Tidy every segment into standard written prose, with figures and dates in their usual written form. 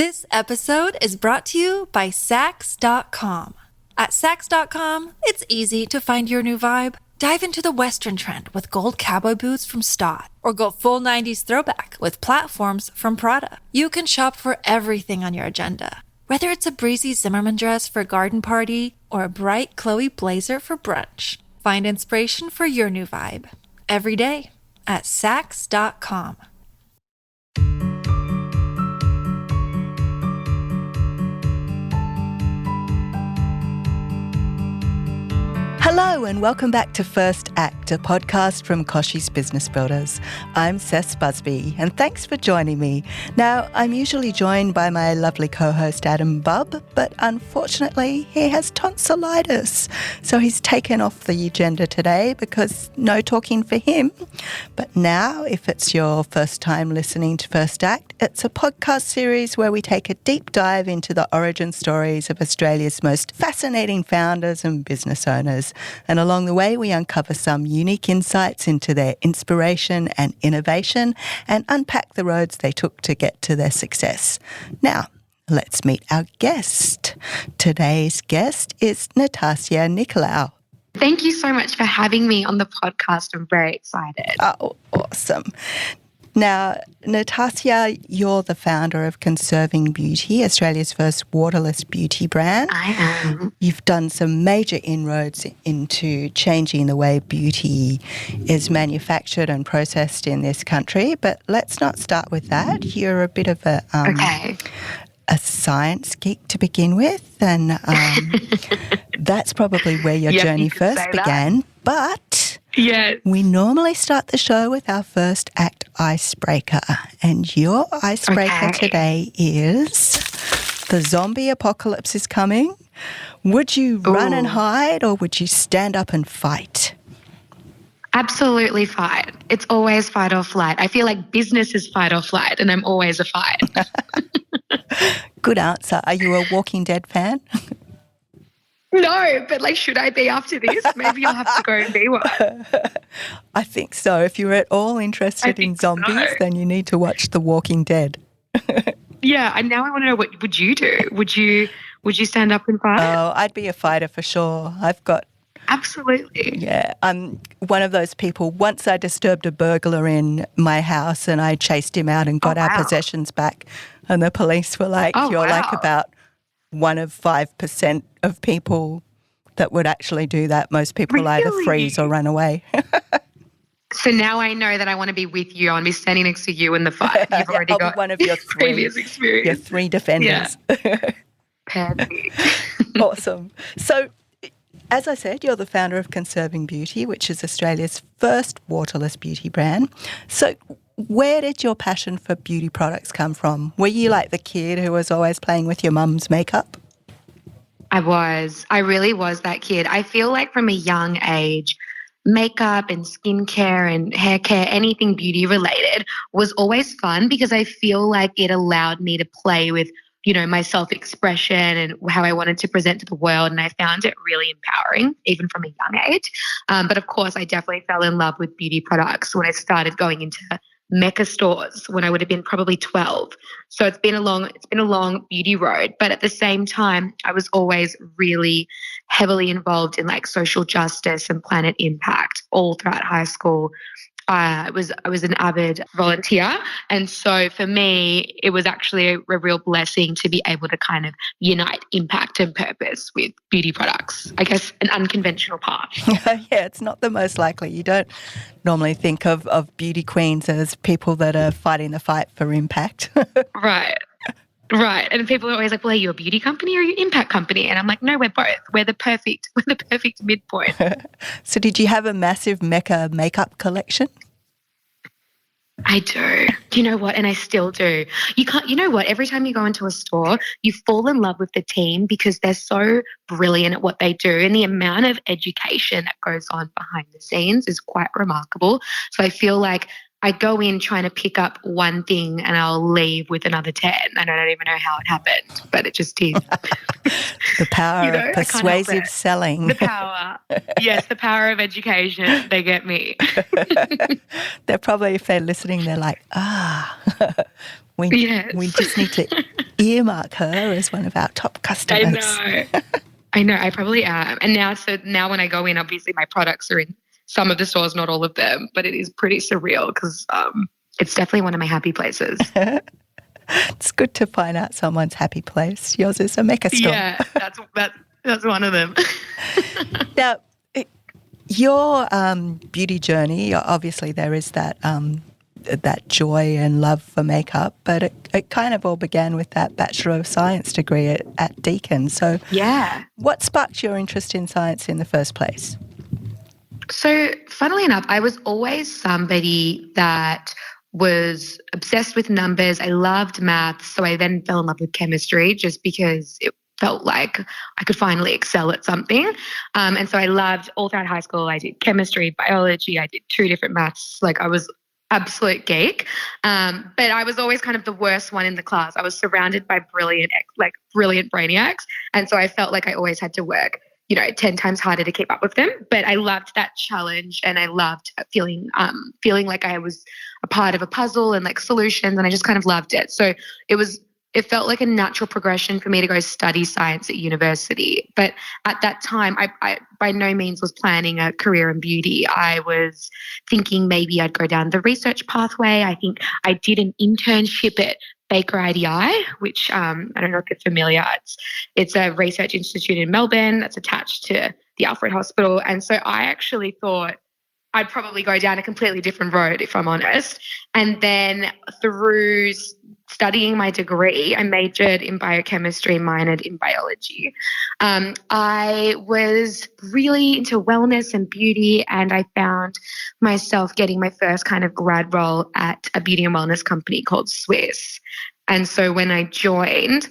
This episode is brought to you by Saks.com. At Saks.com, it's easy to find your new vibe. Dive into the Western trend with gold cowboy boots from Staud, or go full 90s throwback with platforms from Prada. You can shop for everything on your agenda, whether it's a breezy Zimmermann dress for a garden party or a bright Chloe blazer for brunch. Find inspiration for your new vibe every day at Saks.com. Hello and welcome back to First Act, a podcast from Koshi's Business Builders. I'm Cess Busby and thanks for joining me. Now, I'm usually joined by my lovely co-host Adam Bubb, but unfortunately he has tonsillitis. So he's taken off the agenda today because no talking for him. But now, if it's your first time listening to First Act, it's a podcast series where we take a deep dive into the origin stories of Australia's most fascinating founders and business owners. And along the way, we uncover some unique insights into their inspiration and innovation and unpack the roads they took to get to their success. Now, let's meet our guest. Today's guest is Natassia Nicolao. Thank you so much for having me on the podcast. I'm very excited. Oh, awesome. Now, Natassia, you're the founder of Conserving Beauty, Australia's first waterless beauty brand. I am. You've done some major inroads into changing the way beauty is manufactured and processed in this country, but let's not start with that. You're a bit of a science geek to begin with, and that's probably where your journey first began. But we normally start the show with our first act icebreaker, and your icebreaker today is the zombie apocalypse is coming. Would you run and hide, or would you stand up and fight? Absolutely fight. It's always fight or flight. I feel like business is fight or flight, and I'm always a fight. Good answer. Are you a Walking Dead fan? No, but should I be after this? Maybe I'll have to go and be one. I think so. If you're at all interested in zombies, then you need to watch The Walking Dead. Yeah, and now I want to know, what would you do? Would you stand up and fight? Oh, I'd be a fighter for sure. Absolutely. Yeah, I'm one of those people. Once I disturbed a burglar in my house and I chased him out and got our possessions back, and the police were like, you're like about 1 of 5% of people that would actually do that. Most people either freeze or run away. So now I know that I want to be with you. I want to be standing next to you in the fight. You've already got one of your previous experience. Your 3 defenders. Yeah. Perfect. Awesome. So, as I said, you're the founder of Conserving Beauty, which is Australia's first waterless beauty brand. So where did your passion for beauty products come from? Were you like the kid who was always playing with your mum's makeup? I was. I really was that kid. I feel like from a young age, makeup and skincare and hair care, anything beauty related was always fun because I feel like it allowed me to play with, my self-expression and how I wanted to present to the world. And I found it really empowering, even from a young age. But of course, I definitely fell in love with beauty products when I started going into Mecca stores when I would have been probably 12. So it's been a long beauty road. But at the same time, I was always really heavily involved in social justice and planet impact all throughout high school. I was an avid volunteer. And so for me, it was actually a real blessing to be able to kind of unite impact and purpose with beauty products. I guess an unconventional path. Yeah, it's not the most likely. You don't normally think of beauty queens as people that are fighting the fight for impact. Right. And people are always like, well, are you a beauty company or are you an impact company? And I'm like, no, we're both. We're the perfect midpoint. So did you have a massive Mecca makeup collection? I do. You know what? And I still do. You know what? Every time you go into a store, you fall in love with the team because they're so brilliant at what they do. And the amount of education that goes on behind the scenes is quite remarkable. So I feel like I go in trying to pick up one thing and I'll leave with another 10. And I don't even know how it happened, but it just did. The power of persuasive selling. The power. Yes, the power of education. They get me. They're probably, if they're listening, they're like, we just need to earmark her as one of our top customers. I know. I probably am. And now when I go in, obviously my products are in some of the stores, not all of them, but it is pretty surreal because it's definitely one of my happy places. It's good to find out someone's happy place. Yours is a mecca store. Yeah, that's one of them. Now, your beauty journey, obviously there is that joy and love for makeup, but it kind of all began with that Bachelor of Science degree at Deakin. So yeah. What sparked your interest in science in the first place? So funnily enough, I was always somebody that was obsessed with numbers. I loved maths. So I then fell in love with chemistry just because it felt like I could finally excel at something. And so I loved all throughout high school. I did chemistry, biology. I did 2 different maths. Like I was absolute geek. But I was always kind of the worst one in the class. I was surrounded by brilliant brainiacs. And so I felt like I always had to work 10 times harder to keep up with them. But I loved that challenge and I loved feeling like I was a part of a puzzle and like solutions, and I just kind of loved it. So it felt like a natural progression for me to go study science at university. But at that time, I by no means was planning a career in beauty. I was thinking maybe I'd go down the research pathway. I think I did an internship at Baker IDI, which I don't know if you're familiar. It's a research institute in Melbourne that's attached to the Alfred Hospital. And so I actually thought I'd probably go down a completely different road, if I'm honest. And then through studying my degree, I majored in biochemistry, minored in biology. I was really into wellness and beauty, and I found myself getting my first kind of grad role at a beauty and wellness company called Swiss. And so when I joined,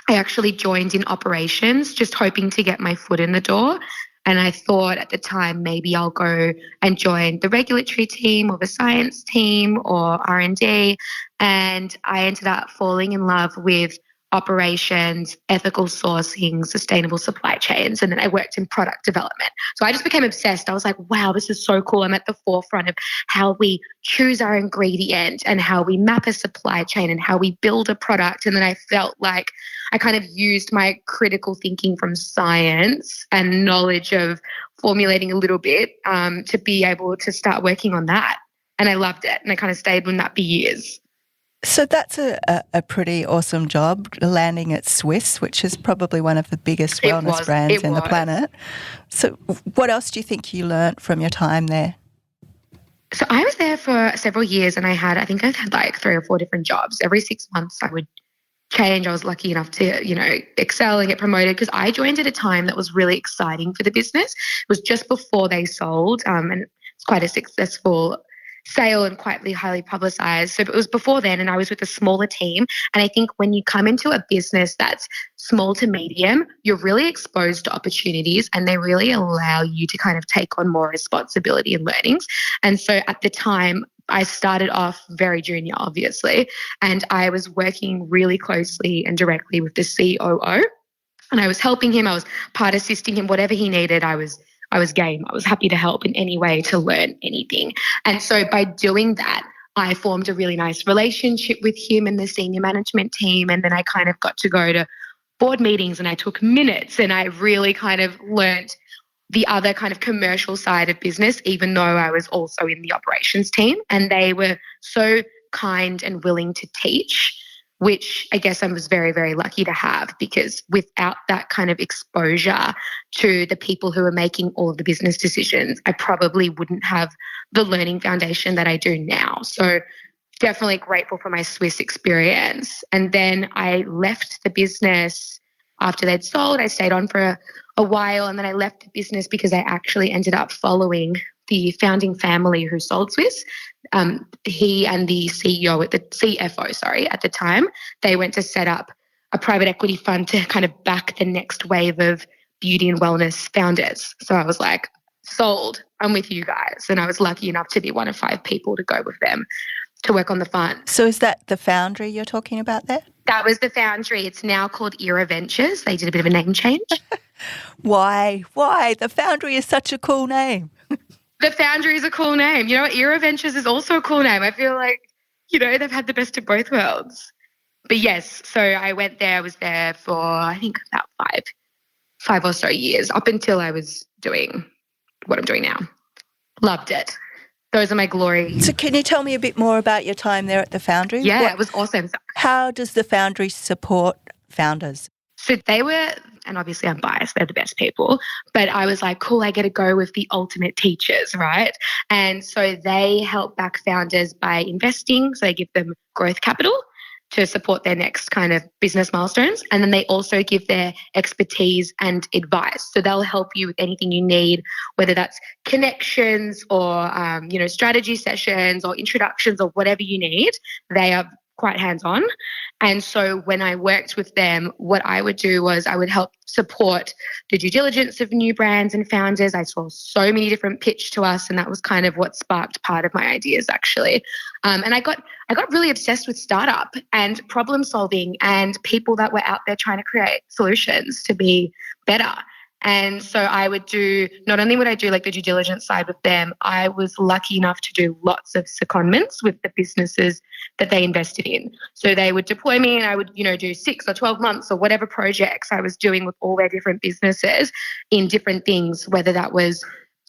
I actually joined in operations, just hoping to get my foot in the door. And I thought at the time maybe I'll go and join the regulatory team or the science team or R&D. And I ended up falling in love with operations, ethical sourcing, sustainable supply chains, and then I worked in product development. So I just became obsessed. I was like, wow, this is so cool. I'm at the forefront of how we choose our ingredient and how we map a supply chain and how we build a product. And then I felt like I kind of used my critical thinking from science and knowledge of formulating a little bit to be able to start working on that. And I loved it. And I kind of stayed in that for years. So that's a pretty awesome job, landing at Swiss, which is probably one of the biggest wellness brands in the planet. So what else do you think you learnt from your time there? So I was there for several years, and I think I've had like 3 or 4 different jobs. Every 6 months I would change. I was lucky enough to, excel and get promoted because I joined at a time that was really exciting for the business. It was just before they sold, and it's quite a successful sale and quite highly publicized. So it was before then, and I was with a smaller team. And I think when you come into a business that's small to medium, you're really exposed to opportunities, and they really allow you to kind of take on more responsibility and learnings. And so at the time, I started off very junior, obviously, and I was working really closely and directly with the COO, and I was helping him. I was part assisting him, whatever he needed. I was game. I was happy to help in any way to learn anything. And so by doing that, I formed a really nice relationship with him and the senior management team. And then I kind of got to go to board meetings and I took minutes, and I really kind of learnt the other kind of commercial side of business, even though I was also in the operations team. And they were so kind and willing to teach, which I guess I was very, very lucky to have, because without that kind of exposure to the people who are making all of the business decisions, I probably wouldn't have the learning foundation that I do now. So definitely grateful for my Swiss experience. And then I left the business after they'd sold. I stayed on for a while, and then I left the business because I actually ended up following the founding family who sold Swiss. He and the CFO, at the time, they went to set up a private equity fund to kind of back the next wave of beauty and wellness founders. So I was like, sold, I'm with you guys. And I was lucky enough to be one of 5 people to go with them to work on the fund. So is that the Foundry you're talking about there? That was the Foundry. It's now called Era Ventures. They did a bit of a name change. Why? The Foundry is such a cool name. The Foundry is a cool name. Era Ventures is also a cool name. I feel like, they've had the best of both worlds. But yes, so I went there. I was there for, I think, about five or so years, up until I was doing what I'm doing now. Loved it. Those are my glory. So can you tell me a bit more about your time there at the Foundry? Yeah, it was awesome. How does the Foundry support founders? So they were, and obviously I'm biased, they're the best people, but I was like, cool, I get to go with the ultimate teachers, right? And so they help back founders by investing. So they give them growth capital to support their next kind of business milestones. And then they also give their expertise and advice. So they'll help you with anything you need, whether that's connections or, strategy sessions or introductions or whatever you need. They are quite hands-on. And so when I worked with them, what I would do was I would help support the due diligence of new brands and founders. I saw so many different pitch to us, and that was kind of what sparked part of my ideas, actually. And I got really obsessed with startup and problem solving and people that were out there trying to create solutions to be better. And so I would do, not only would I do like the due diligence side with them, I was lucky enough to do lots of secondments with the businesses that they invested in. So they would deploy me and I would, do 6 or 12 months or whatever projects I was doing with all their different businesses in different things, whether that was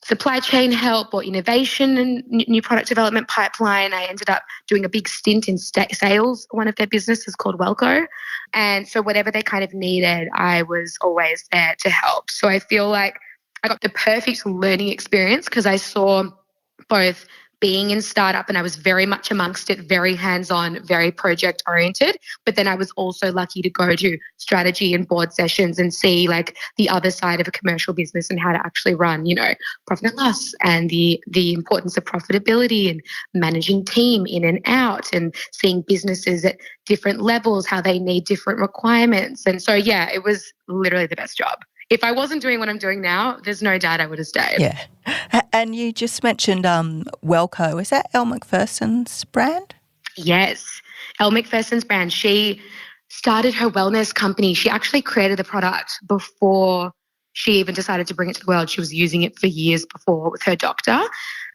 supply chain help or innovation and new product development pipeline. I ended up doing a big stint in sales. One of their businesses called Welco. And so whatever they kind of needed, I was always there to help. So I feel like I got the perfect learning experience because I saw both being in startup and I was very much amongst it, very hands-on, very project oriented. But then I was also lucky to go to strategy and board sessions and see like the other side of a commercial business and how to actually run, profit and loss and the importance of profitability and managing team in and out and seeing businesses at different levels, how they need different requirements. And so, yeah, it was literally the best job. If I wasn't doing what I'm doing now, there's no doubt I would have stayed. Yeah. And you just mentioned Welco. Is that Elle Macpherson's brand? Yes. Elle Macpherson's brand. She started her wellness company. She actually created the product before she even decided to bring it to the world. She was using it for years before with her doctor.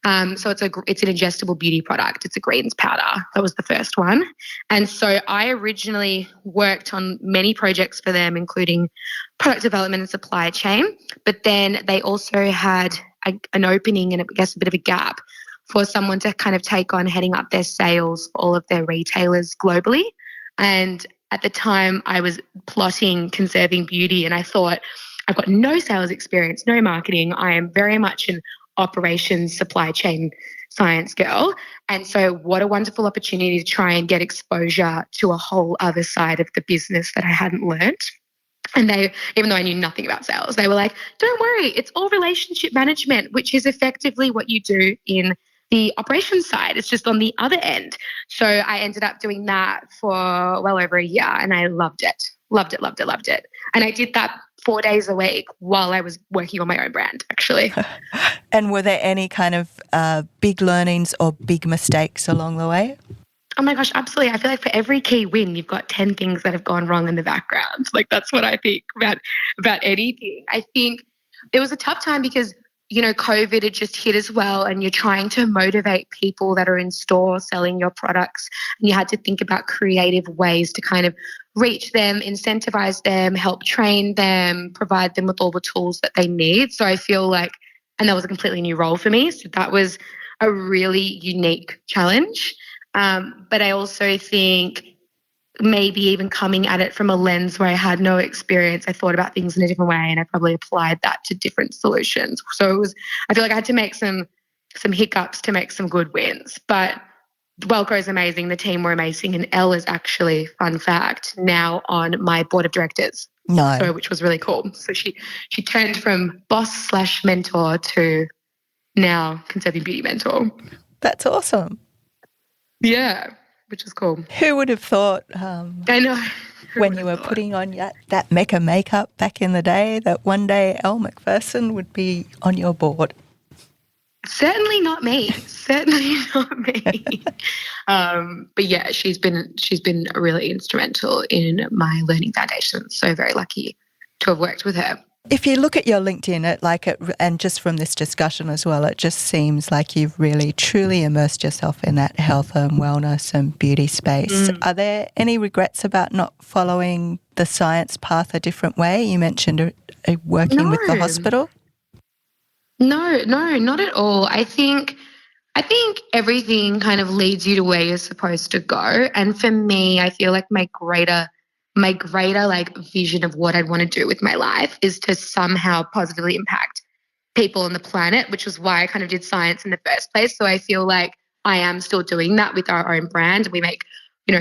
So it's an ingestible beauty product. It's a greens powder. That was the first one. And so I originally worked on many projects for them, including product development and supply chain. But then they also had an opening and I guess a bit of a gap for someone to kind of take on heading up their sales for all of their retailers globally. And at the time I was plotting Conserving Beauty and I thought, I've got no sales experience, no marketing. I am very much an operations supply chain science girl. And so what a wonderful opportunity to try and get exposure to a whole other side of the business that I hadn't learned. And they, even though I knew nothing about sales, they were like, don't worry, it's all relationship management, which is effectively what you do in the operations side. It's just on the other end. So I ended up doing that for well over a year and I loved it. Loved it, loved it, loved it. And I did that 4 days a week while I was working on my own brand, actually. And were there any kind of big learnings or big mistakes along the way? Oh my gosh, absolutely. I feel like for every key win, you've got 10 things that have gone wrong in the background. Like that's what I think about anything. I think it was a tough time because, COVID had just hit as well and you're trying to motivate people that are in store selling your products. And you had to think about creative ways to kind of reach them, incentivize them, help train them, provide them with all the tools that they need. So I feel like, and that was a completely new role for me. So that was a really unique challenge. But I also think maybe even coming at it from a lens where I had no experience, I thought about things in a different way and I probably applied that to different solutions. So I feel like I had to make some hiccups to make some good wins. But Welco is amazing. The team were amazing. And Elle is actually, fun fact, now on my board of directors. No. So, which was really cool. So she turned from boss/mentor to now Conserving Beauty mentor. That's awesome. Yeah, which is cool. Who would have thought I know. when you were putting on that Mecca makeup back in the day that one day Elle Macpherson would be on your board? Certainly not me. Certainly not me. But yeah, she's been really instrumental in my learning foundation. So very lucky to have worked with her. If you look at your LinkedIn, and just from this discussion as well, it just seems like you've really truly immersed yourself in that health and wellness and beauty space. Are there any regrets about not following the science path a different way? You mentioned working with the hospital. No, not at all. I think everything kind of leads you to where you're supposed to go. And for me, I feel like my greater like vision of what I'd want to do with my life is to somehow positively impact people on the planet, which was why I kind of did science in the first place. So I feel like I am still doing that with our own brand. We make,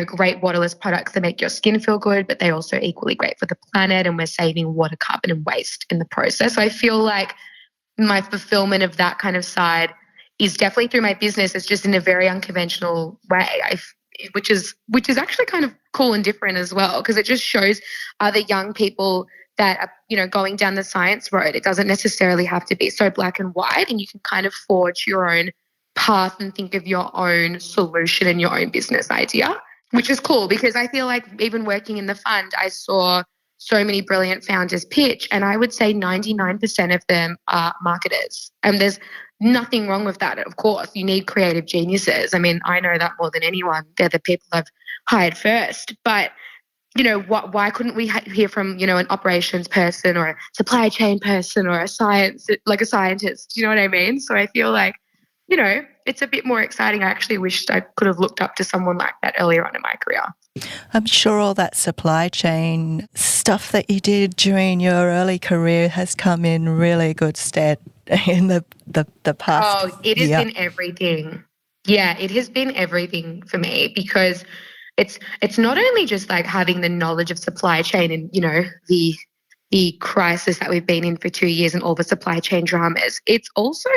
great waterless products that make your skin feel good, but they're also equally great for the planet, and we're saving water, carbon, and waste in the process. So I feel like my fulfillment of that kind of side is definitely through my business. It's just in a very unconventional way, which is actually kind of cool and different as well, because it just shows other young people that are, going down the science road. It doesn't necessarily have to be so black and white, and you can kind of forge your own path and think of your own solution and your own business idea, which is cool, because I feel like even working in the fund, I saw so many brilliant founders pitch, and I would say 99% of them are marketers. And there's nothing wrong with that. Of course, you need creative geniuses. I mean, I know that more than anyone. They're the people I've hired first. But, why couldn't we hear from, an operations person or a supply chain person or a scientist? Do you know what I mean? So I feel like, it's a bit more exciting. I actually wished I could have looked up to someone like that earlier on in my career. I'm sure all that supply chain stuff that you did during your early career has come in really good stead in the past. Oh, it has been everything. Yeah, it has been everything for me, because it's not only just like having the knowledge of supply chain and, the crisis that we've been in for 2 years and all the supply chain dramas. It's also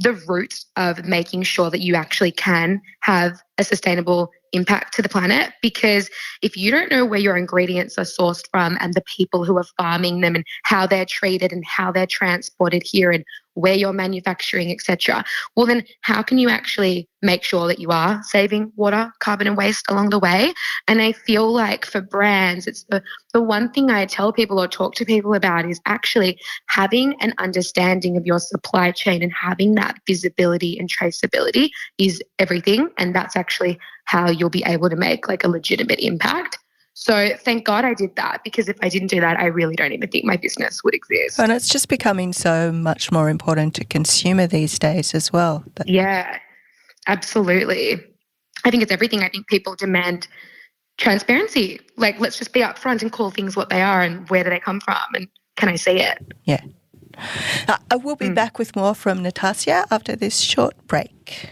the root of making sure that you actually can have a sustainable impact to the planet. Because if you don't know where your ingredients are sourced from and the people who are farming them and how they're treated and how they're transported here and where you're manufacturing, etc., well, then how can you actually make sure that you are saving water, carbon, and waste along the way? And I feel like for brands, it's the one thing I tell people or talk to people about is actually having an understanding of your supply chain, and having that visibility and traceability is everything. And that's actually how you'll be able to make like a legitimate impact. So thank God I did that, because if I didn't do that, I really don't even think my business would exist. And it's just becoming so much more important to consumer these days as well. Yeah, absolutely. I think it's everything. I think people demand transparency. Like, let's just be upfront and call things what they are, and where do they come from, and can I see it? Yeah. I will be back with more from Natassia after this short break.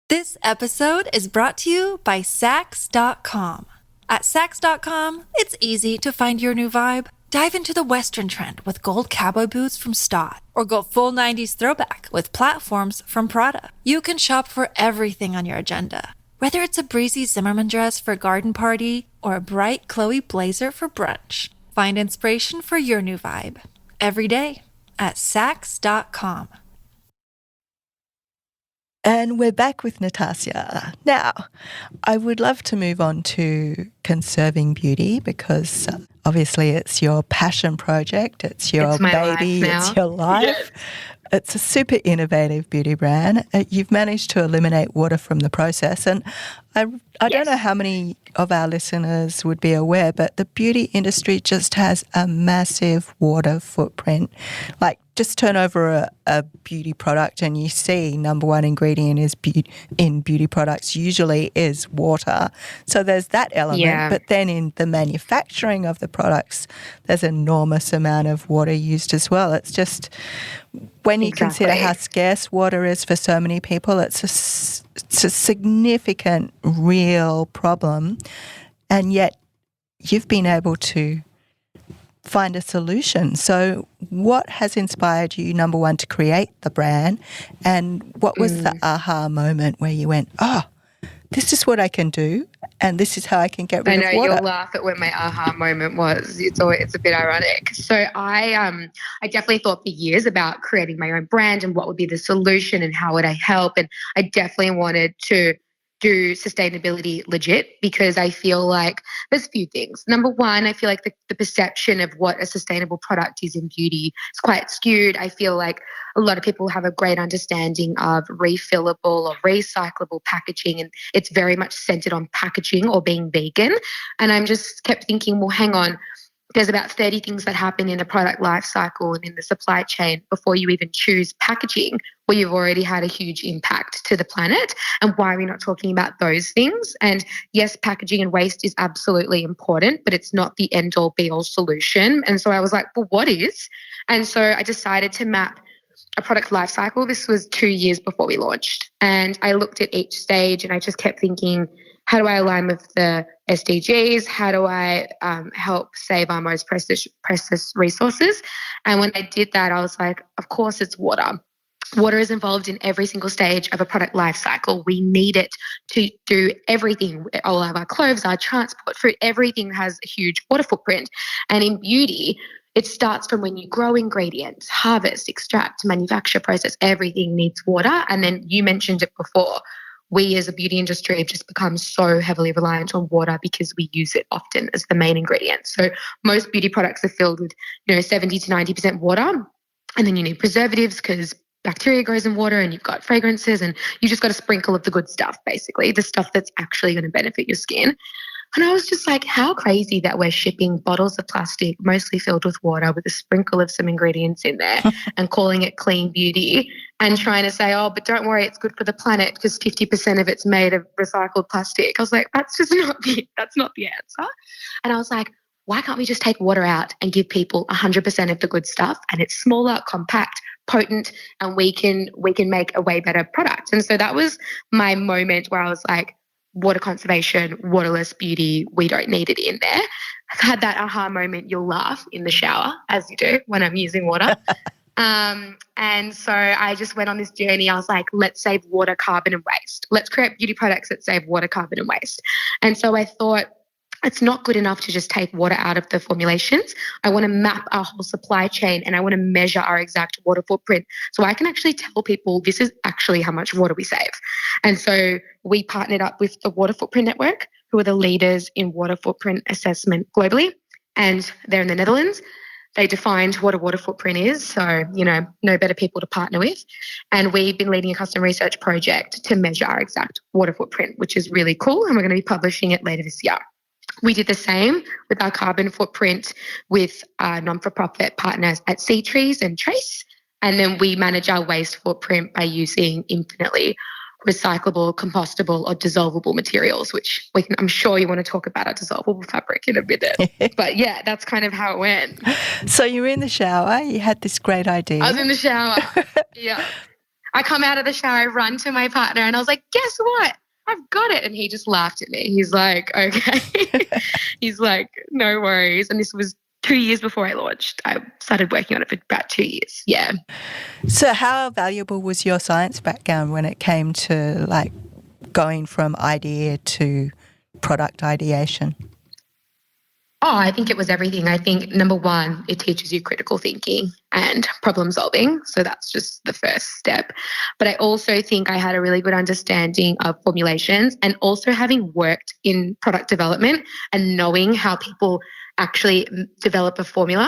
This episode is brought to you by Saks.com. At Saks.com, it's easy to find your new vibe. Dive into the Western trend with gold cowboy boots from Stott, or go full 90s throwback with platforms from Prada. You can shop for everything on your agenda, whether it's a breezy Zimmermann dress for a garden party or a bright Chloe blazer for brunch. Find inspiration for your new vibe every day at Saks.com. And we're back with Natassia. Now, I would love to move on to Conserving Beauty, because obviously it's your passion project, it's your baby, it's your life. Yes. It's a super innovative beauty brand. You've managed to eliminate water from the process. And I don't know how many of our listeners would be aware, but the beauty industry just has a massive water footprint. Like, just turn over a beauty product and you see number one ingredient is in beauty products usually is water. So there's that element. Yeah. But then in the manufacturing of the products, there's an enormous amount of water used as well. It's just, when you consider how scarce water is for so many people, it's a significant, real problem. And yet you've been able to find a solution. So what has inspired you, number one, to create the brand? And what was the aha moment where you went, oh, this is what I can do, and this is how I can get rid of water? I know you'll laugh at when my aha moment was. It's a bit ironic. So I definitely thought for years about creating my own brand and what would be the solution and how would I help. And I definitely wanted to do sustainability legit, because I feel like there's a few things. Number one, I feel like the perception of what a sustainable product is in beauty is quite skewed. I feel like a lot of people have a great understanding of refillable or recyclable packaging, and it's very much centered on packaging or being vegan. And I'm just kept thinking, well, hang on, there's about 30 things that happen in a product life cycle and in the supply chain before you even choose packaging, where you've already had a huge impact to the planet. And why are we not talking about those things? And yes, packaging and waste is absolutely important, but it's not the end all be all solution. And so I was like, well, what is? And so I decided to map a product life cycle. This was 2 years before we launched. And I looked at each stage and I just kept thinking, how do I align with the SDGs? How do I help save our most precious resources? And when I did that, I was like, of course it's water. Water is involved in every single stage of a product life cycle. We need it to do everything. All of our clothes, our transport, fruit, everything has a huge water footprint. And in beauty, it starts from when you grow ingredients, harvest, extract, manufacture, process, everything needs water. And then you mentioned it before. We as a beauty industry have just become so heavily reliant on water because we use it often as the main ingredient. So most beauty products are filled with, 70 to 90% water. And then you need preservatives because bacteria grows in water, and you've got fragrances, and you just got a sprinkle of the good stuff, basically, the stuff that's actually going to benefit your skin. And I was just like, how crazy that we're shipping bottles of plastic, mostly filled with water, with a sprinkle of some ingredients in there and calling it clean beauty and trying to say, oh, but don't worry, it's good for the planet because 50% of it's made of recycled plastic. I was like, that's not the answer. And I was like, why can't we just take water out and give people 100% of the good stuff, and it's smaller, compact, potent, and we can make a way better product. And so that was my moment where I was like, water conservation, waterless beauty, we don't need it in there. I've had that aha moment. You'll laugh in the shower, as you do when I'm using water. And so I just went on this journey. I was like, let's save water, carbon, and waste. Let's create beauty products that save water, carbon, and waste. And so I thought, it's not good enough to just take water out of the formulations. I want to map our whole supply chain, and I want to measure our exact water footprint so I can actually tell people this is actually how much water we save. And so we partnered up with the Water Footprint Network, who are the leaders in water footprint assessment globally, and they're in the Netherlands. They defined what a water footprint is, so, no better people to partner with. And we've been leading a custom research project to measure our exact water footprint, which is really cool, and we're going to be publishing it later this year. We did the same with our carbon footprint with our non-for-profit partners at Sea Trees and Trace. And then we manage our waste footprint by using infinitely recyclable, compostable, or dissolvable materials, which I'm sure you want to talk about our dissolvable fabric in a minute. But yeah, that's kind of how it went. So you were in the shower, you had this great idea. I was in the shower. Yeah. I come out of the shower, I run to my partner, and I was like, guess what? I've got it. And he just laughed at me. He's like, okay. He's like, no worries. And this was 2 years before I launched. I started working on it for about 2 years. Yeah. So how valuable was your science background when it came to going from idea to product ideation? Oh, I think it was everything. I think, number one, it teaches you critical thinking and problem solving. So that's just the first step. But I also think I had a really good understanding of formulations, and also having worked in product development and knowing how people actually develop a formula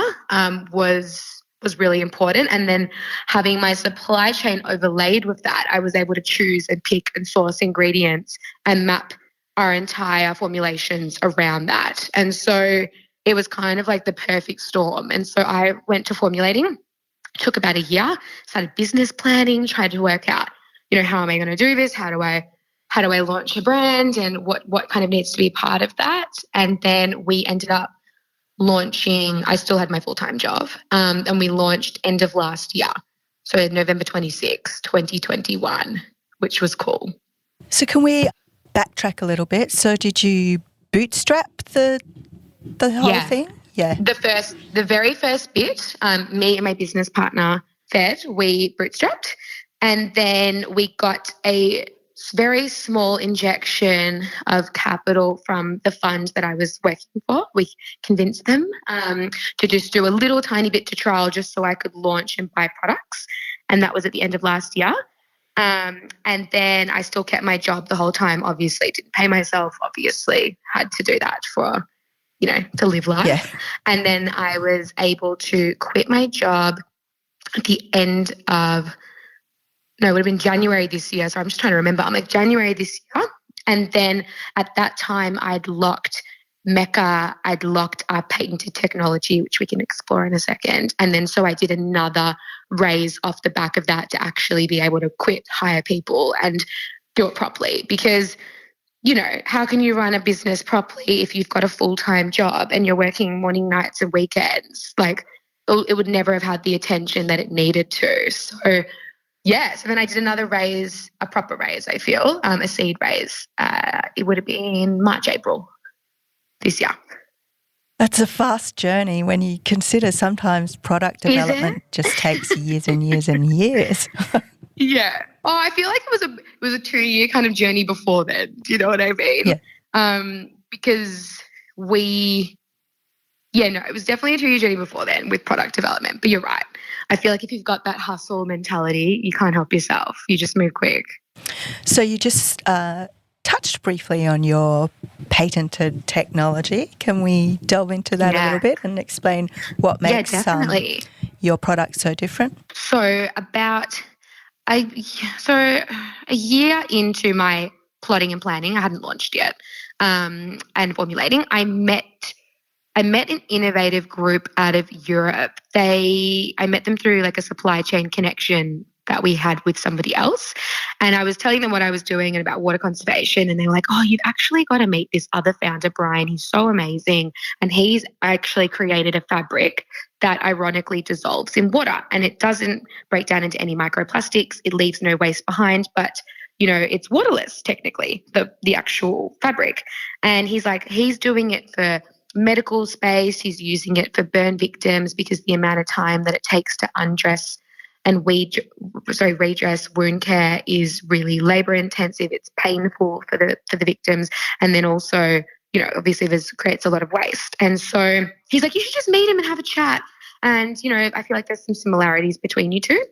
was really important. And then having my supply chain overlaid with that, I was able to choose and pick and source ingredients and map our entire formulations around that. And so it was kind of like the perfect storm. And so I went to formulating, took about a year, started business planning, tried to work out, how am I going to do this? How do I launch a brand, and what kind of needs to be part of that? And then we ended up launching. I still had my full-time job, and we launched end of last year. So November 26, 2021, which was cool. So can we backtrack a little bit? So did you bootstrap the whole thing? Yeah. The very first bit, me and my business partner, Fed, we bootstrapped, and then we got a very small injection of capital from the fund that I was working for. We convinced them to just do a little tiny bit to trial just so I could launch and buy products. And that was at the end of last year. And then I still kept my job the whole time, obviously. Didn't pay myself, obviously. Had to do that for, to live life. Yeah. And then I was able to quit my job at the end of, no, it would have been January this year. So I'm just trying to remember. I'm like January this year. And then at that time, I'd locked Mecca, I'd locked our patented technology, which we can explore in a second. And then so I did another raise off the back of that to actually be able to quit, hire people and do it properly. Because, how can you run a business properly if you've got a full-time job and you're working morning, nights and weekends? Like it would never have had the attention that it needed to. So then I did another raise, a proper raise, I feel, a seed raise. It would have been March, April this year. That's a fast journey when you consider sometimes product development just takes years and years and years. Yeah. Oh, I feel like it was a 2-year kind of journey before then. Do you know what I mean? Yeah. Because it was definitely a 2-year journey before then with product development. But you're right. I feel like if you've got that hustle mentality, you can't help yourself. You just move quick. So you just touched briefly on your patented technology. Can we delve into that a little bit and explain what makes your product so different? So a year into my plotting and planning, I hadn't launched yet, and formulating, I met an innovative group out of Europe. I met them through like a supply chain connection that we had with somebody else. And I was telling them what I was doing and about water conservation. And they were like, oh, you've actually got to meet this other founder, Brian. He's so amazing. And he's actually created a fabric that ironically dissolves in water and it doesn't break down into any microplastics. It leaves no waste behind, but it's waterless technically, the actual fabric. And he's like, he's doing it for medical space. He's using it for burn victims because the amount of time that it takes to undress and redress wound care is really labor intensive. It's painful for the victims. And then also, obviously this creates a lot of waste. And so he's like, you should just meet him and have a chat. And, I feel like there's some similarities between you two.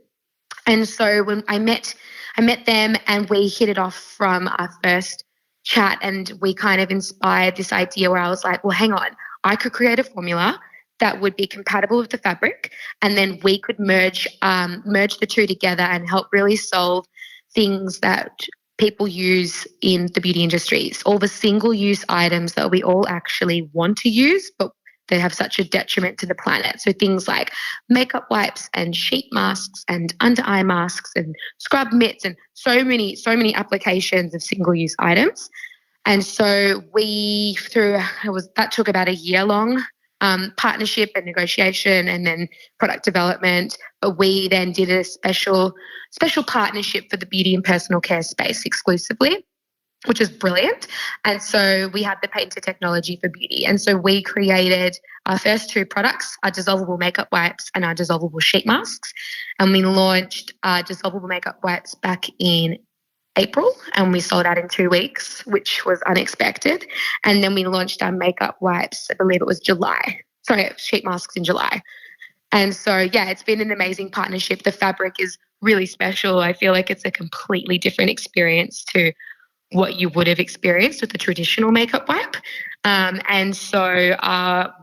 And so when I met them and we hit it off from our first chat and we kind of inspired this idea where I was like, well, hang on, I could create a formula that would be compatible with the fabric and then we could merge the two together and help really solve things that people use in the beauty industries, all the single-use items that we all actually want to use, but they have such a detriment to the planet. So things like makeup wipes and sheet masks and under-eye masks and scrub mitts and so many applications of single-use items. And so that took about a year long partnership and negotiation and then product development. But we then did a special partnership for the beauty and personal care space exclusively, which is brilliant. And so we had the patented technology for beauty. And so we created our first 2 products, our dissolvable makeup wipes and our dissolvable sheet masks. And we launched our dissolvable makeup wipes back in April and we sold out in 2 weeks, which was unexpected. And then we launched our makeup wipes, I believe it was sheet masks in July. And so, it's been an amazing partnership. The fabric is really special. I feel like it's a completely different experience to what you would have experienced with the traditional makeup wipe. And so our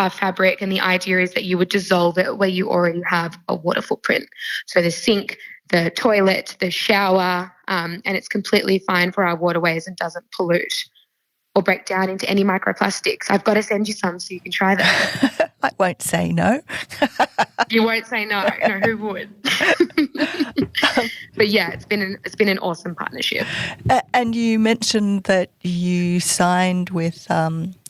fabric and the idea is that you would dissolve it where you already have a water footprint. So the sink, the toilet, the shower, and it's completely fine for our waterways and doesn't pollute or break down into any microplastics. I've got to send you some so you can try them. I won't say no. You won't say no. No, who would? But it's been an awesome partnership. And you mentioned that you signed with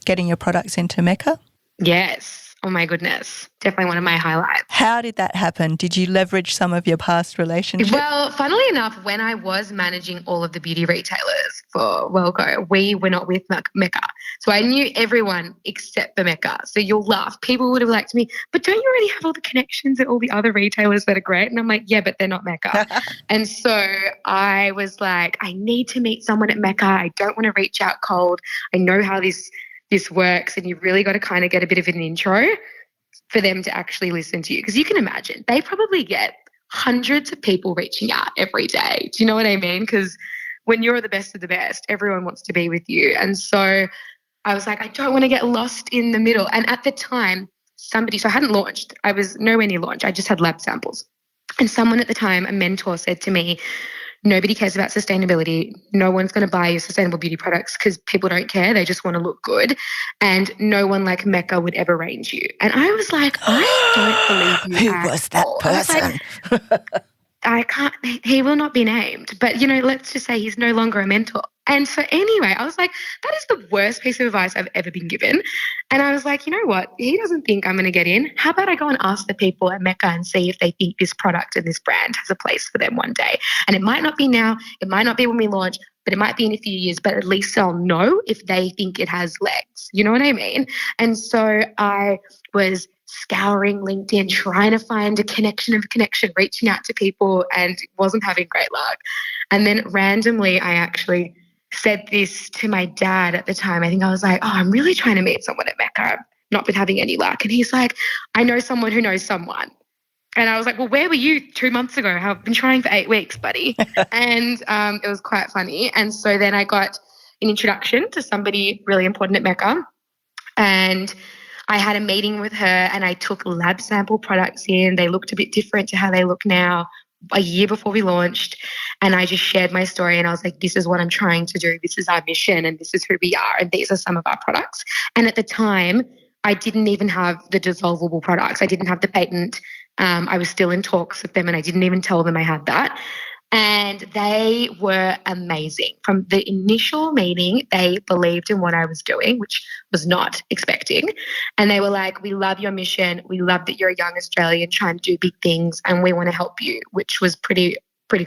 getting your products into Mecca. Yes. Oh my goodness. Definitely one of my highlights. How did that happen? Did you leverage some of your past relationships? Well, funnily enough, when I was managing all of the beauty retailers for Wellco, we were not with Mecca. So I knew everyone except for Mecca. So you'll laugh. People would have liked me, but don't you already have all the connections at all the other retailers that are great? And I'm like, yeah, but they're not Mecca. And so I was like, I need to meet someone at Mecca. I don't want to reach out cold. I know how this works, and you've really got to kind of get a bit of an intro for them to actually listen to you. Because you can imagine they probably get hundreds of people reaching out every day. Do you know what I mean? Because when you're the best of the best, everyone wants to be with you. And so I was like, I don't want to get lost in the middle. And at the time, so I hadn't launched. I was nowhere near launch. I just had lab samples. And someone at the time, a mentor, said to me, nobody cares about sustainability. No one's going to buy your sustainable beauty products because people don't care. They just want to look good. And no one like Mecca would ever range you. And I was like, I don't believe you. Who was that person? I can't, he will not be named, but let's just say he's no longer a mentor. And so anyway, I was like, that is the worst piece of advice I've ever been given. And I was like, you know what? He doesn't think I'm going to get in. How about I go and ask the people at Mecca and see if they think this product and this brand has a place for them one day. And it might not be now, it might not be when we launch, but it might be in a few years, but at least I'll know if they think it has legs. You know what I mean? And so I was scouring LinkedIn, trying to find a connection, reaching out to people, and wasn't having great luck. And then randomly, I actually said this to my dad at the time. I think I was like, oh, I'm really trying to meet someone at Mecca. I've not been having any luck. And he's like, I know someone who knows someone. And I was like, well, where were you 2 months ago? I've been trying for 8 weeks, buddy. And it was quite funny. And so then I got an introduction to somebody really important at Mecca. And I had a meeting with her and I took lab sample products in. They looked a bit different to how they look now, a year before we launched. And I just shared my story and I was like, this is what I'm trying to do. This is our mission and this is who we are. And these are some of our products. And at the time, I didn't even have the dissolvable products. I didn't have the patent. I was still in talks with them and I didn't even tell them I had that. And they were amazing. From the initial meeting, they believed in what I was doing, which was not expecting. And they were like, we love your mission. We love that you're a young Australian trying to do big things and we want to help you, which was pretty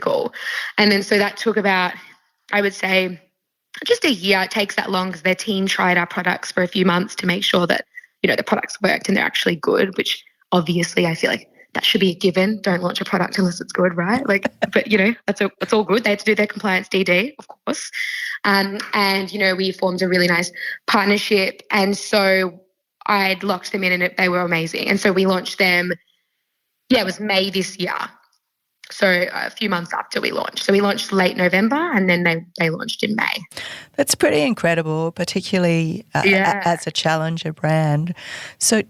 cool. And then so that took about, I would say, just a year. It takes that long because their team tried our products for a few months to make sure that, the products worked and they're actually good, which obviously I feel like that should be a given. Don't launch a product unless it's good, right? But that's all good. They had to do their compliance DD, of course. And we formed a really nice partnership. And so I'd locked them in and they were amazing. And so we launched them, it was May this year. So a few months after we launched. So we launched late November and then they launched in May. That's pretty incredible, particularly as a challenger brand. So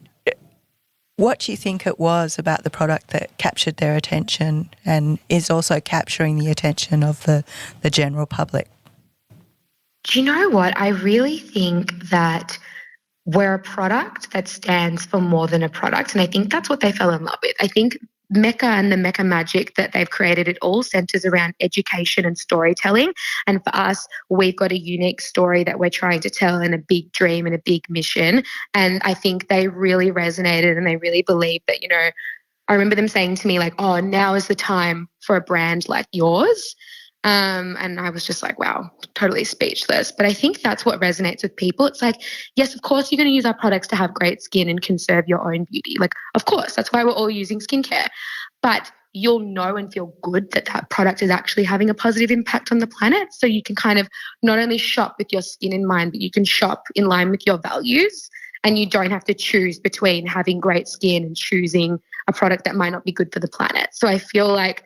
what do you think it was about the product that captured their attention and is also capturing the attention of the general public? Do you know what? I really think that we're a product that stands for more than a product. And I think that's what they fell in love with. I think Mecca and the Mecca magic that they've created, it all centers around education and storytelling. And for us, we've got a unique story that we're trying to tell and a big dream and a big mission. And I think they really resonated and they really believed that, I remember them saying to me like, oh, now is the time for a brand like yours. And I was just like, wow, totally speechless. But I think that's what resonates with people. It's like, yes, of course, you're going to use our products to have great skin and conserve your own beauty. Like, of course, that's why we're all using skincare. But you'll know and feel good that that product is actually having a positive impact on the planet. So you can kind of not only shop with your skin in mind, but you can shop in line with your values. And you don't have to choose between having great skin and choosing a product that might not be good for the planet. So I feel like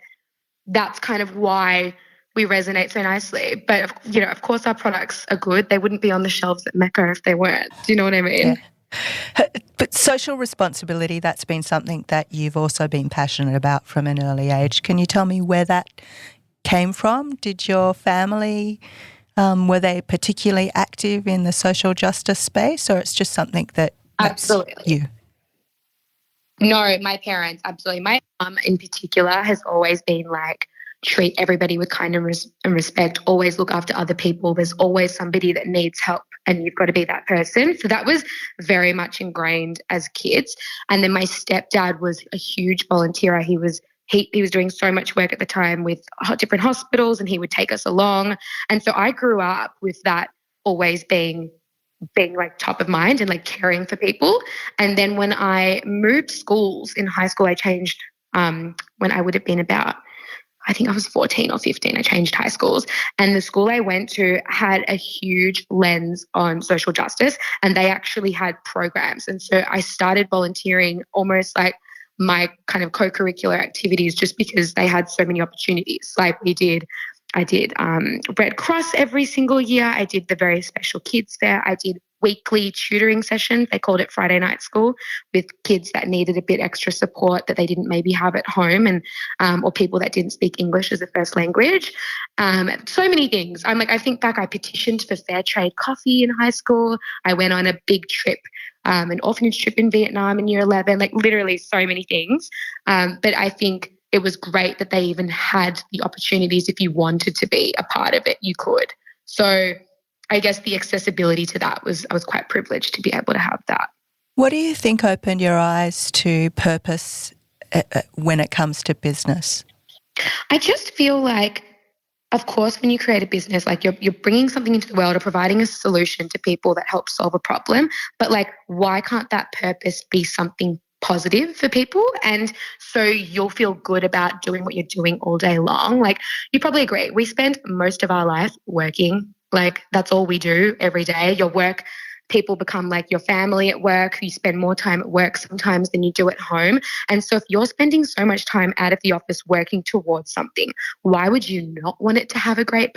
that's kind of why we resonate so nicely. But, of course, our products are good. They wouldn't be on the shelves at Mecca if they weren't. Do you know what I mean? Yeah. But social responsibility, that's been something that you've also been passionate about from an early age. Can you tell me where that came from? Did your family, were they particularly active in the social justice space, or it's just something that's absolutely you? No, my parents, absolutely. My mum in particular has always been like, treat everybody with kindness and respect, always look after other people. There's always somebody that needs help and you've got to be that person. So that was very much ingrained as kids. And then my stepdad was a huge volunteer. He was doing so much work at the time with different hospitals and he would take us along. And so I grew up with that always being like top of mind and like caring for people. And then when I moved schools in high school, I changed when I would have been about, I think I was 14 or 15, I changed high schools. And the school I went to had a huge lens on social justice and they actually had programs. And so I started volunteering almost like my kind of co-curricular activities just because they had so many opportunities. Like I did Red Cross every single year. I did the very special kids fair. I did weekly tutoring sessions. They called it Friday night school with kids that needed a bit extra support that they didn't maybe have at home, and or people that didn't speak English as a first language. So many things. I think back, I petitioned for fair trade coffee in high school. I went on a big trip, an orphanage trip in Vietnam in year 11, like literally so many things. But I think it was great that they even had the opportunities. If you wanted to be a part of it, you could. So I guess the accessibility to that I was quite privileged to be able to have that. What do you think opened your eyes to purpose when it comes to business? I just feel like, of course, when you create a business, like you're bringing something into the world or providing a solution to people that help solve a problem. But like, why can't that purpose be something positive for people? And so you'll feel good about doing what you're doing all day long. Like, you probably agree, we spend most of our life working. Like, that's all we do every day. Your work, people become like your family at work. You spend more time at work sometimes than you do at home. And so if you're spending so much time out of the office working towards something, why would you not want it to have a great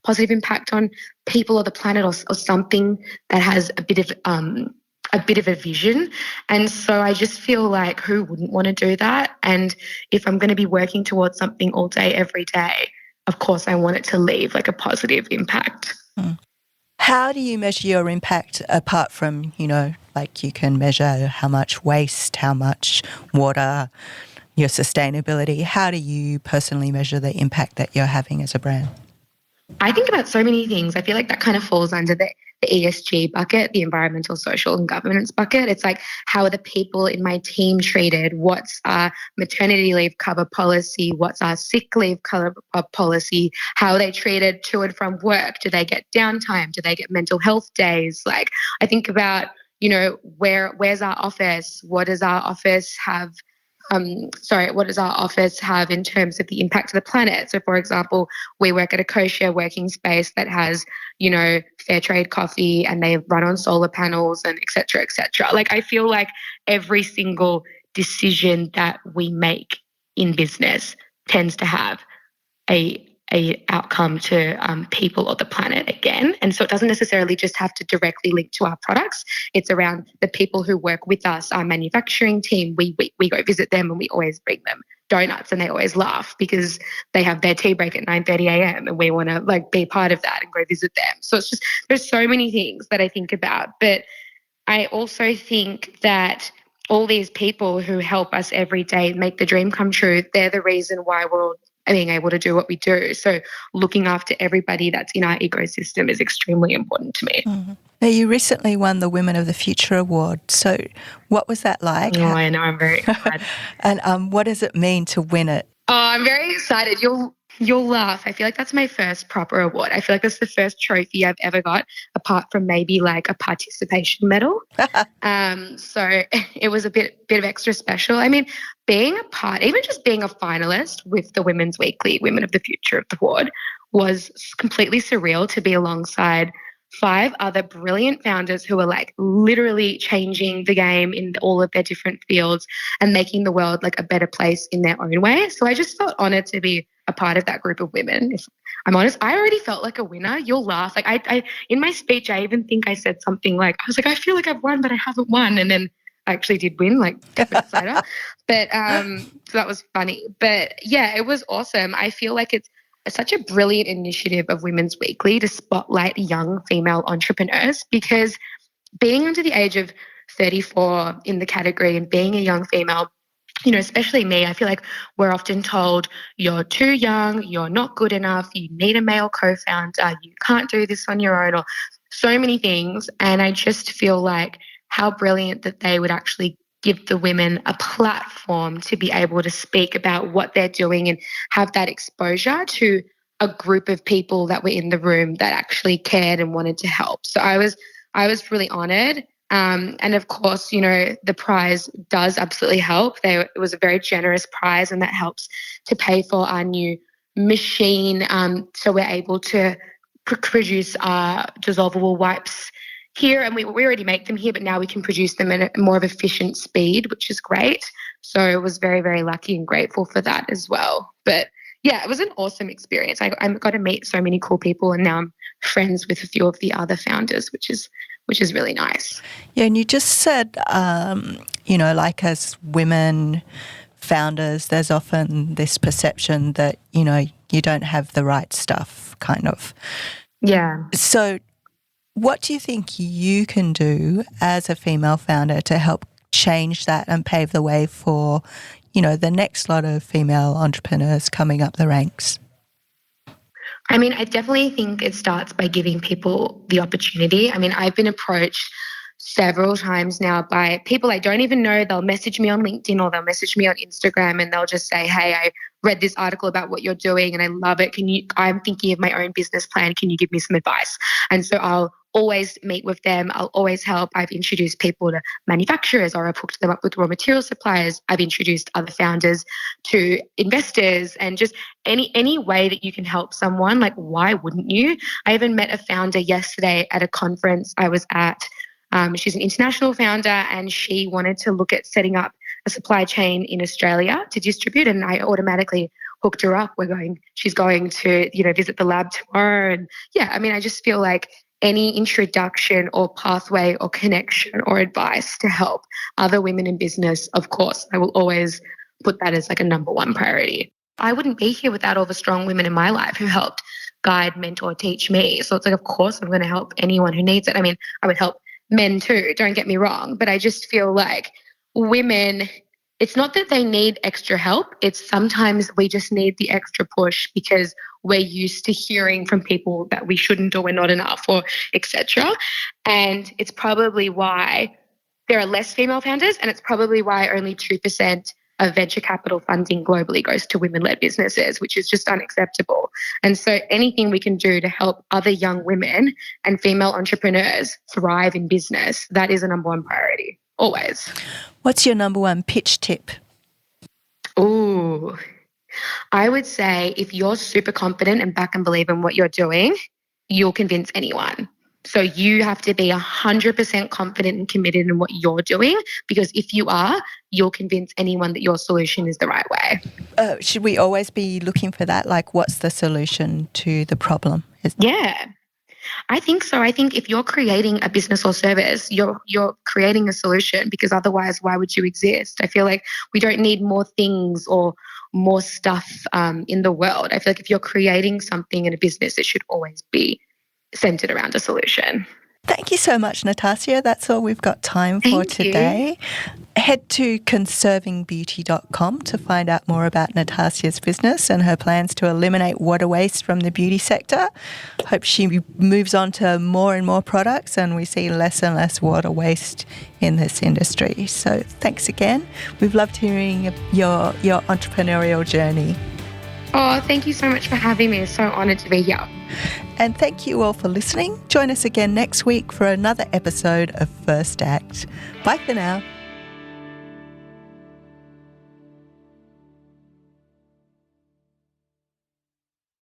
positive impact on people or the planet, or something that has a bit of a vision? And so I just feel like, who wouldn't want to do that? And if I'm going to be working towards something all day, every day, of course I want it to leave like a positive impact. How do you measure your impact apart from, like you can measure how much waste, how much water, your sustainability? How do you personally measure the impact that you're having as a brand? I think about so many things. I feel like that kind of falls under the ESG bucket, the environmental, social and governance bucket. It's like, how are the people in my team treated? What's our maternity leave cover policy? What's our sick leave cover policy? How are they treated to and from work? Do they get downtime? Do they get mental health days? Like, I think about, where's our office? What does our office have? What does our office have in terms of the impact to the planet? So, for example, we work at a kosher working space that has, fair trade coffee, and they run on solar panels and et cetera, et cetera. Like, I feel like every single decision that we make in business tends to have a outcome to people or the planet again. And so it doesn't necessarily just have to directly link to our products. It's around the people who work with us, our manufacturing team. We go visit them, and we always bring them donuts, and they always laugh because they have their tea break at 9:30 a.m. and we want to be part of that and go visit them. So it's just, there's so many things that I think about. But I also think that all these people who help us every day make the dream come true, they're the reason why we're all being able to do what we do. So looking after everybody that's in our ecosystem is extremely important to me. Mm-hmm. Now, you recently won the Women of the Future Award. So what was that like? Oh, I know, I'm very excited. And what does it mean to win it? Oh, I'm very excited. You'll laugh. I feel like that's my first proper award. I feel like that's the first trophy I've ever got, apart from maybe like a participation medal. So it was a bit of extra special. I mean, being a part, even just being a finalist with the Women's Weekly Women of the Future Award was completely surreal, to be alongside 5 other brilliant founders who are like literally changing the game in all of their different fields and making the world like a better place in their own way. So I just felt honored to be a part of that group of women. If I'm honest, I already felt like a winner. You'll laugh. Like I in my speech, I even think I said something like, I was like, I feel like I've won, but I haven't won. And then I actually did win, like 10 minutes later. But so that was funny. But yeah, it was awesome. I feel like it's such a brilliant initiative of Women's Weekly to spotlight young female entrepreneurs, because being under the age of 34 in the category and being a young female, especially me, I feel like we're often told you're too young, you're not good enough, you need a male co-founder, you can't do this on your own, or so many things. And I just feel like how brilliant that they would actually give the women a platform to be able to speak about what they're doing and have that exposure to a group of people that were in the room that actually cared and wanted to help. So I was really honored. And of course, the prize does absolutely help. It was a very generous prize, and that helps to pay for our new machine. So we're able to produce dissolvable wipes here, and we already make them here, but now we can produce them at a more of efficient speed, which is great. So I was very, very lucky and grateful for that as well. But yeah, it was an awesome experience. I got to meet so many cool people, and now I'm friends with a few of the other founders, which is really nice. Yeah, and you just said, like as women founders, there's often this perception that, you don't have the right stuff, kind of. Yeah. So what do you think you can do as a female founder to help change that and pave the way for, the next lot of female entrepreneurs coming up the ranks? I mean, I definitely think it starts by giving people the opportunity. I mean, I've been approached several times now by people I don't even know. They'll message me on LinkedIn or they'll message me on Instagram, and they'll just say, hey, I read this article about what you're doing and I love it. I'm thinking of my own business plan. Can you give me some advice? And so I'll always meet with them. I'll always help. I've introduced people to manufacturers, or I've hooked them up with raw material suppliers. I've introduced other founders to investors, and just any way that you can help someone, like, why wouldn't you? I even met a founder yesterday at a conference I was at. She's an international founder, and she wanted to look at setting up a supply chain in Australia to distribute. And I automatically hooked her up. She's going to, visit the lab tomorrow. And yeah, I mean, I just feel like any introduction or pathway or connection or advice to help other women in business, of course, I will always put that as like a number one priority. I wouldn't be here without all the strong women in my life who helped guide, mentor, teach me. So it's like, of course, I'm going to help anyone who needs it. I mean, I would help men too, don't get me wrong, but I just feel like women, it's not that they need extra help. It's sometimes we just need the extra push because we're used to hearing from people that we shouldn't or we're not enough or etc. And it's probably why there are less female founders, and it's probably why only 2% of venture capital funding globally goes to women-led businesses, which is just unacceptable. And so anything we can do to help other young women and female entrepreneurs thrive in business, that is a number one priority, always. What's your number one pitch tip? Ooh, I would say if you're super confident and back and believe in what you're doing, you'll convince anyone. So you have to be 100% confident and committed in what you're doing, because if you are, you'll convince anyone that your solution is the right way. Should we always be looking for that? Like, what's the solution to the problem? Yeah, I think so. I think if you're creating a business or service, you're creating a solution, because otherwise, why would you exist? I feel like we don't need more things or more stuff in the world. I feel like if you're creating something in a business, it should always be centered around a solution. Thank you so much, Natassia. That's all we've got time for today. Head to conservingbeauty.com to find out more about Natassia's business and her plans to eliminate water waste from the beauty sector. Hope she moves on to more and more products and we see less and less water waste in this industry. So thanks again. We've loved hearing your entrepreneurial journey. Oh, thank you so much for having me. So honoured to be here. And thank you all for listening. Join us again next week for another episode of First Act. Bye for now.